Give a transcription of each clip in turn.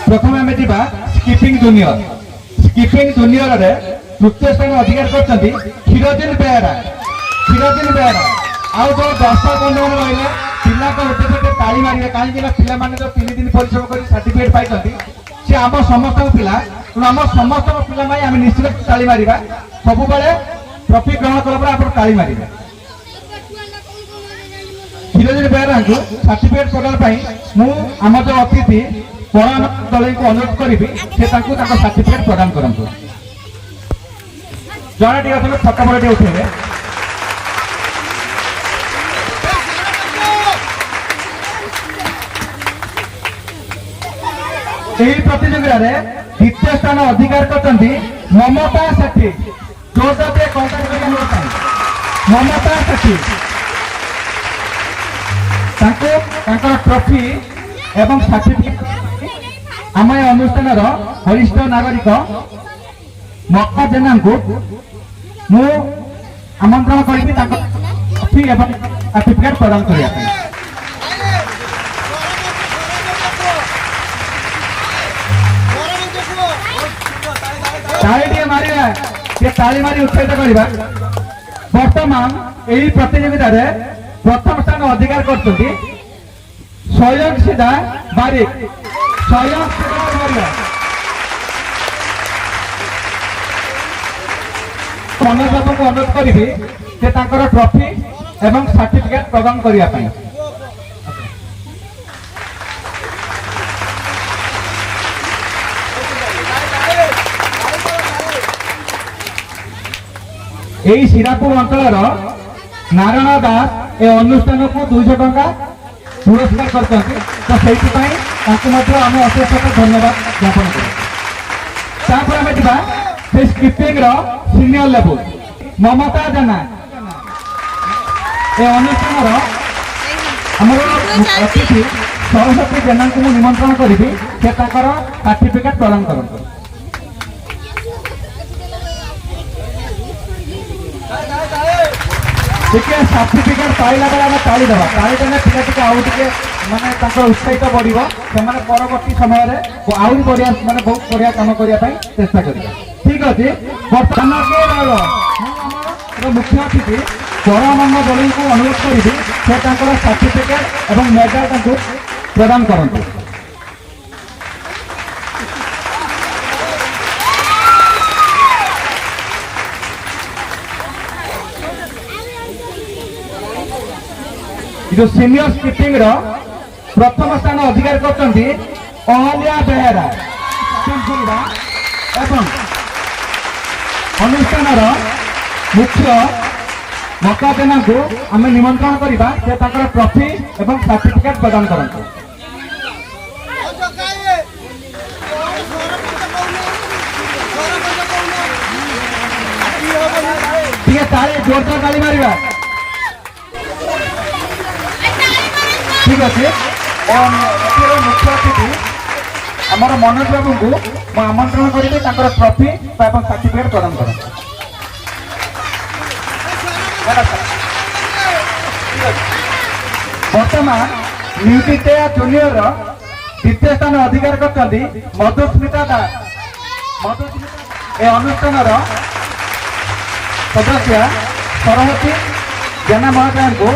प्रथम आम जा स्किपिंग जूनियर स्किपिंग जूनियर रे तृतीय स्थान अधिकार करछंती खीरदिन बेहरा आउ जो दर्शक बंधु मैंने रही पिला उद्देश्य ताली मारे कहीं पिलाने जो 3 दिन परिश्रम कर सर्टिफिकेट पाई सी आम समस्त पिला तेणु आम समस्त पिला आम निश्चित ताली मारिबा सब बेले ट्रॉफी ग्रहण कला आप ताली मारे खीरदिन बेहरा को सर्टिफिकेट प्रदान मु आम जो अतिथि परान दल को अनुरोध करी से सर्टिफिकेट प्रदान करूँ जड़े टे फटा फटा उठे प्रतियोगिता द्वितीय स्थान अधिकार करते ममता सेठी जोरदार ममता सेठी ट्रॉफी एवं सर्टिफिकेट आम अनुष्ठान वरिष्ठ नागरिक मक्का जेना को मु आमंत्रण करी ट्रॉफी एवं सर्टिफिकेट प्रदान करने ताली मारी उत्साहित करवा बर्तमान यही प्रतियोगिता प्रथम स्थान अधिकार करते स्वयं सीधा बारिक मनोज बाबू को अनुरोध करी ट्रॉफी एवं सर्टिफिकेट प्रदान करने यही सीरापुर अंचल नारायण दास ए अनुष्ठान को 200 टंका पुरस्कार करते तो से आम अशेष धन्यवाद ज्ञापन कर स्किपिंग सीनियर लेवल ममता जेना ए अनुष्ठान आम अतिथि सरस्वती जेना को निमंत्रण करी से सर्टिफिकेट प्रदान करते सर्टिफिकेट पाइला बेले आम ताली देवा ताली देने पिला आउे माने उत्साहित बढ़ो से परवर्ती समय आहरी बढ़िया माने बहुत बढ़िया काम करने चेष्टा करेंगे ठीक अच्छे बर्तमान मुख्य अतिथि परमानंद दल को अनुरोध करी से सर्टिफिकेट और मेडल प्रदान करते जो सीनियर स्किपिंग प्रथम स्थान अधिकार करते अहल्या बेहरा एवं अनुष्ठान मुख्य मक्का जेना को आम निमंत्रण करवा से ट्रॉफी एवं सर्टिफिकेट प्रदान करते जोरदार ताली मारिबा ठीक अच्छे मुख्य अतिथि आम मनोज बाबू को आमंत्रण करी ट्रॉफी एवं सर्टिफिकेट प्रदान कर बर्तमान न्यूटिटेया जूनियर द्वितीय स्थान अधिकार करते मधुस्मिता दास ए अनुष्ठान सदस्य सरस्वती जेना महाजन को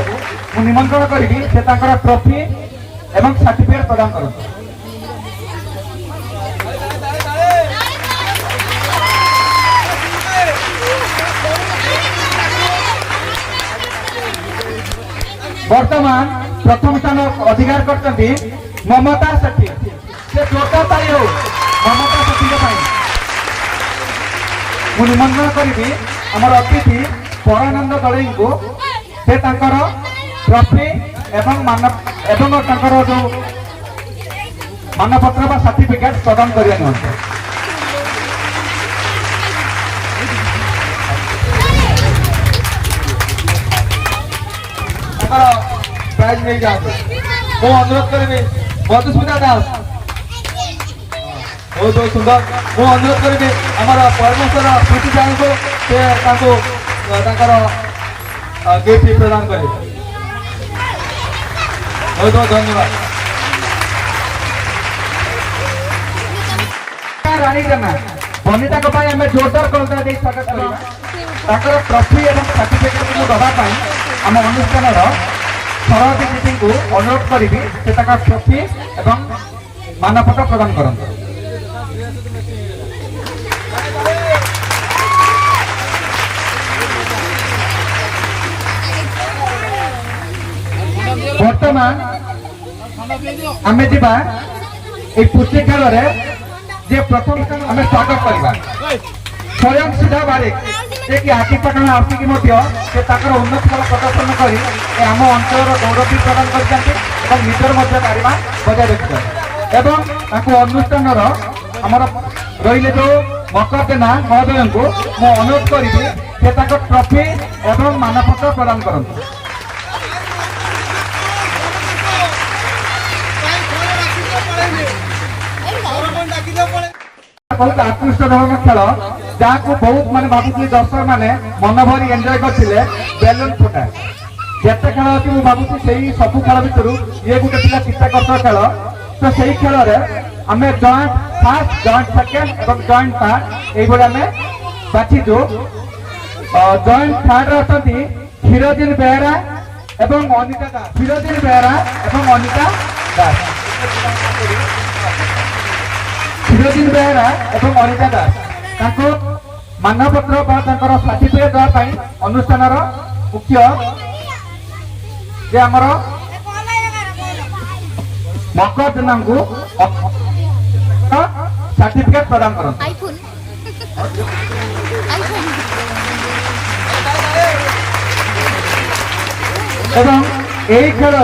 निमंत्रण करी से ट्रॉफी एवं सर्टिफिकेट प्रदान करते वर्तमान प्रथम स्थान अधिकार करते ममता सेठी से जोरदार ताली हो ममता सेठी मु निमंत्रण करी आमर अतिथि परानंद दल को से ट्रॉफी एवं जो मानपत्र बा सर्टिफिकेट प्रदान करने प्राइज नहीं जाते वो अनुरोध करी मधुस्मिता दास बहुत सुंदर वो अनुरोध करी आमर परमेश्वर स्मृति जान को गिफ्ट प्रदान करें बहुत बहुत धन्यवाद। रानी जेना बनिता को आम जोरदार करता स्वागत करवा ट्रॉफी और सर्टिफिकेट को दवाई आम अनुष्ठान सरस्वती दीदी को अनुरोध करी से ट्रॉफी और मानपत्र प्रदान करते। बर्तमान आम जा पुष्टि खेल जे प्रथम आम स्वागत करवा स्वयं सुधा बारिक जे कि हाथीपाटण आसिक उन्नत फल प्रदर्शन कर आम अंचल गौरव प्रदान कर निजर गारिमा बजाय रखिए अनुष्ठान आमर रही जो मकर जेना महोदय को मु अनुरोध करी से ट्रॉफी और मानपत्र प्रदान करते। बहुत आकृष्ट धरण खेल जहाँ को बहुत माने भावुक दर्शक मैंने मन भरी एंजॉय करते बेलून फुटा जिते खेल अच्छी मुझे भावुँ से सबू खेल भितर ये गोटे चित्ताकर्षक खेल तो से खेल आम जॉइंट फर्स्ट जॉइंट सेकेंड और जॉइंट थर्ड ये आम बाछीचु जॉइंट थर्ड अच्छा क्षीरदीन बेहरा एवं अनिता दास क्षीरदीन बेहरा एवं अनिता दास क्षीरदीन बेहरा एवं अनिता दास मानपत्र सर्टिफिकेट देवाई अनुष्ठान मुख्य जे आमर मकर जेना को सर्टिफिकेट प्रदान करते। एवं यही खेल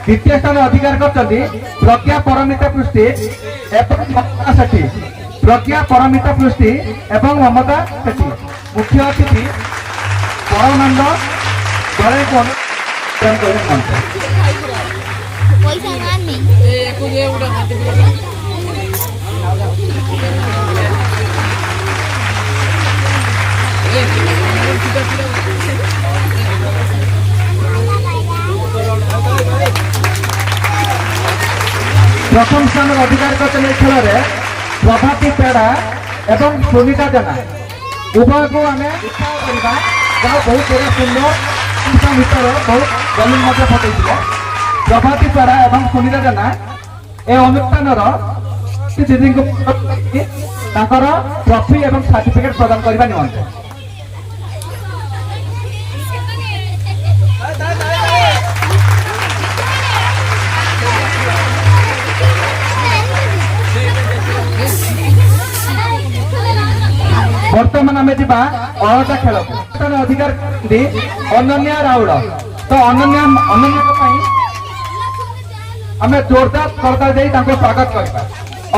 द्वितीय स्थान अधिकार करते प्रज्ञा परमिता पृष्टि एवं ममता सेठी प्रज्ञा परमिता पृष्टि एवं ममता सेठी मुख्य अतिथि परमानंद दले को प्रथम स्थान अधिकार करते खेल प्रभाती पेड़ा एवं सुनीता जेना उभय को आम उत्साह करवा जहाँ बहुत बड़ा सुंदर भर बहुत बलून फटे प्रभाती पेड़ा एवं सुनीता जेना ए अनुष्ठान दीदी को ट्रॉफी और सर्टिफिकेट प्रदान करने निमंते। बर्तमान आम जा अलटा खेल अधिकार अनन्या राउड़ तो अनन्या आम जोरदार करता स्वागत करवा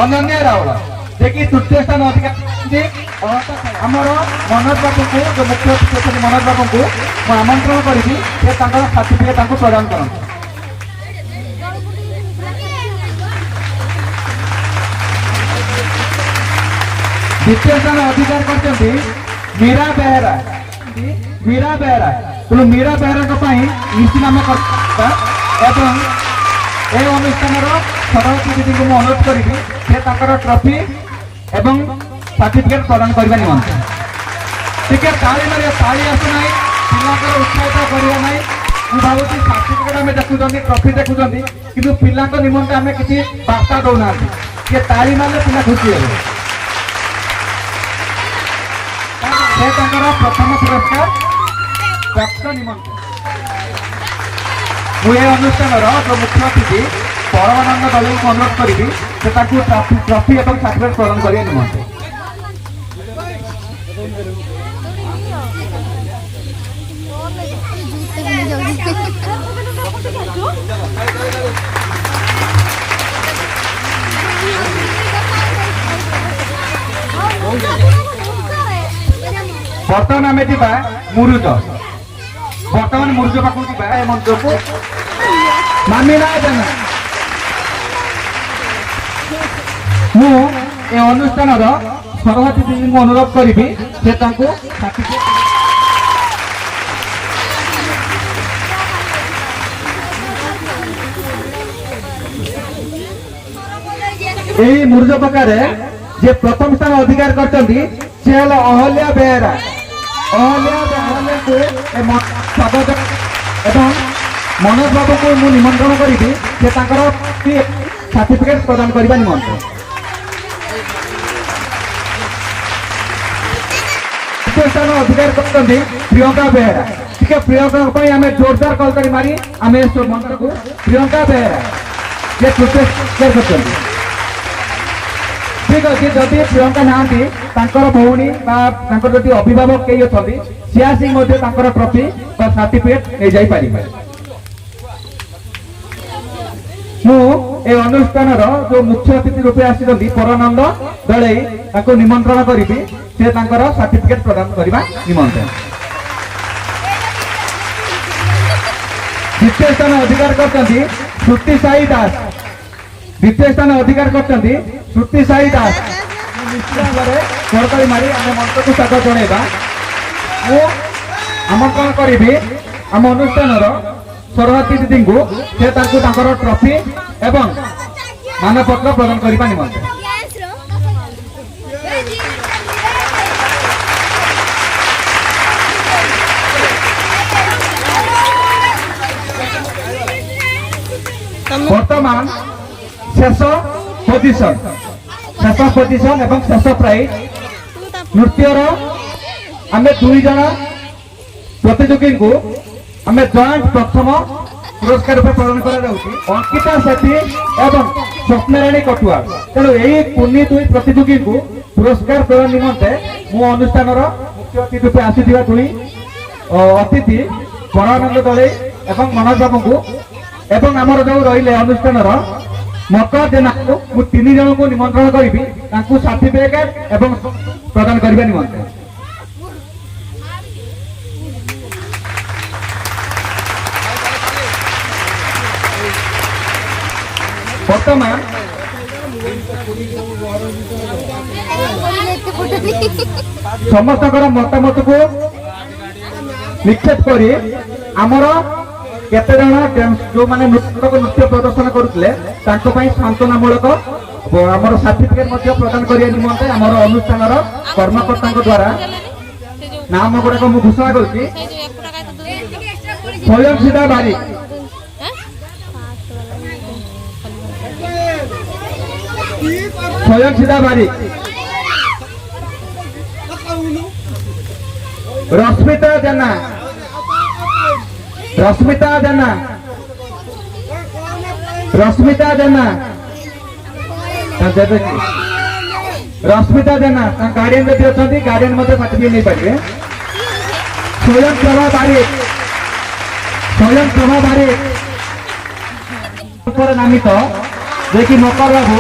अनन्या राउड़ जे कि तृतीय स्थान अधिकार आमर मनोज बाबू को जो मुख्य अतिथि मनोज बाबू को आमंत्रण करी सर्टिफिकेट प्रदान करते। द्वितीय स्थान अधिकार करते मीरा बेहरा तेणु मीरा बेहरा निश्चित आम कर अनुष्ठान सरस्वती दीदी को अनुरोध करी से ट्रॉफी एवं सर्टिफिकेट प्रदान करने निमंते टिके ताली मारे ताली आसुना पिला उत्साहित करना ना मुझे भावी सर्टिफिकेट आम देखुं ट्रॉफी देखुं कि पिला निमंते आम किसी बार्ता दौना किए ताली मारे पिला खुशी हे प्रथम पुरस्कार प्राप्त निमंते मुझे अनुष्ठान जो मुख्य अतिथि परमानंद दल को अनुरोध करी से ट्रॉफी और सर्टिफिकेट प्रदान करने निमंते। बर्तमान आम जा मुरुज बर्तमान मुरुज पाक मंच को मामिला जेना मुझे अनुष्ठान सरस्वती दीदी को अनुरोध करी से यही मुरुज पकार जे प्रथम स्थान अधिकार करछंती से हला अहल्या बेहरा। अहल्या बेहरा को स्वागत एवं मनोज बाबू को मु निमंत्रण करी से सर्टिफिकेट प्रदान करबा निमंत्रण। द्वितीय स्थान अधिकार करछंती प्रियंका बेहरा। ठीक है, प्रियंका को आम जोरदार कलकारी मारी आम मंत्र को प्रियंका बेहरा जे तृतीय कर। ठीक अच्छे, जदि प्रियंका ना भौणी जदि अभिभावक कई अच्छा सी आसिक ट्रॉफी सर्टिफिकेट नहीं जापारे। मुझे अनुष्ठान जो मुख्य अतिथि रूपे आसी परानंद दले निमंत्रण करी से सर्टिफिकेट प्रदान करने निमंत्रण। द्वितीय स्थान अधिकार करछंती श्रुति साई दास। द्वितीय स्थान अधिकार करछंती श्रुति साई दास। निश्चित भाव में सरकारी मारी आम मंच को स्वागत जनइबा। आमंत्रण करी आम अनुष्ठान सरस्वती दीदी को से ट्रॉफी एवं मानपत्र प्रदान करने निमंत्रण। वर्तमान शेष पोजिशन एवं शेष प्राइज नृत्यर आम दुई जन प्रतियोगी को आम जॉइंट प्रथम पुरस्कार रूप प्रदान कर अंकिता सेठी एवं स्वप्नाराणी कटुआ। तेणु यही कुनी दुई प्रतियोगी को पुरस्कार प्रदान निमंते मु अनुष्ठान मुख्य अतिथि रूप आसी दुई अतिथि परानंद दले एवं मनोज बाबू को एवं आमर जो रही अनुष्ठान मकर जेना को तीन जन को निमंत्रण करी सर्टिफिकेट एवं प्रदान करने निमंत्रण। वर्तमान समस्त मतामत को निक्षेप करी आमर केते जन जो माने नृत्य प्रदर्शन करुले सांत्वनामूलक आमर सर्टिफिकेट प्रदान करने निमंते आमर अनुष्ठान कर्मकर्ता द्वारा नाम गुड़ाक मुझे घोषणा करुच्ची। स्वयं सीधा बारिक, स्वयं सीधा बारिक, रश्मिता जेना, रश्मिता जेना, रश्मिता जेना, रश्मिता जेना गार्डियन जब अच्छा गार्डियन सर्टिफिकेट नहीं पारे। स्वयं प्रभा बारिक, स्वयं प्रभा बारिक नामित जे कि मकर बाबू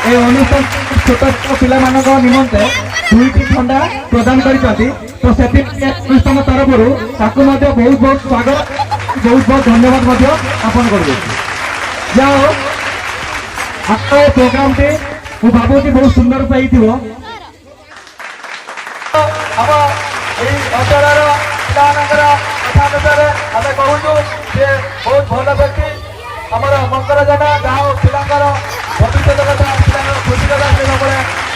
अनुष्ठान छोट छोट पिला निमंते दुईटी ठंडा प्रदान करछंती। तो से अनुष्ठान तरफ बहुत बहुत स्वागत बहुत बहुत धन्यवाद ज्ञापन कर जाओ। आपका प्रोग्राम टी मु भावुची बहुत सुंदर पाई बहुत भल व्यक्ति आमर मकर जेना जहाँ पिलांर भविष्य कथा खुशी कथा से सब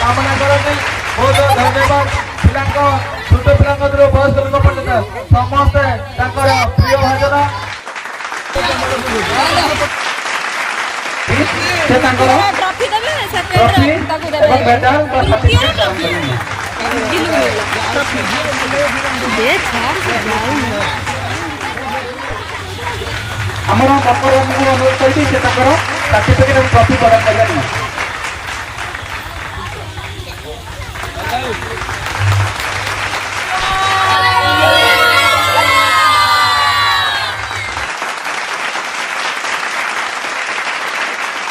कामना करती। बहुत धन्यवाद पिला छोट पिला बयस्क लोक पर्यटन समस्ते प्रिय भाजन आमर मकर अनुरोध कर सर्टिफिकेट ट्रॉफी प्रदान करना।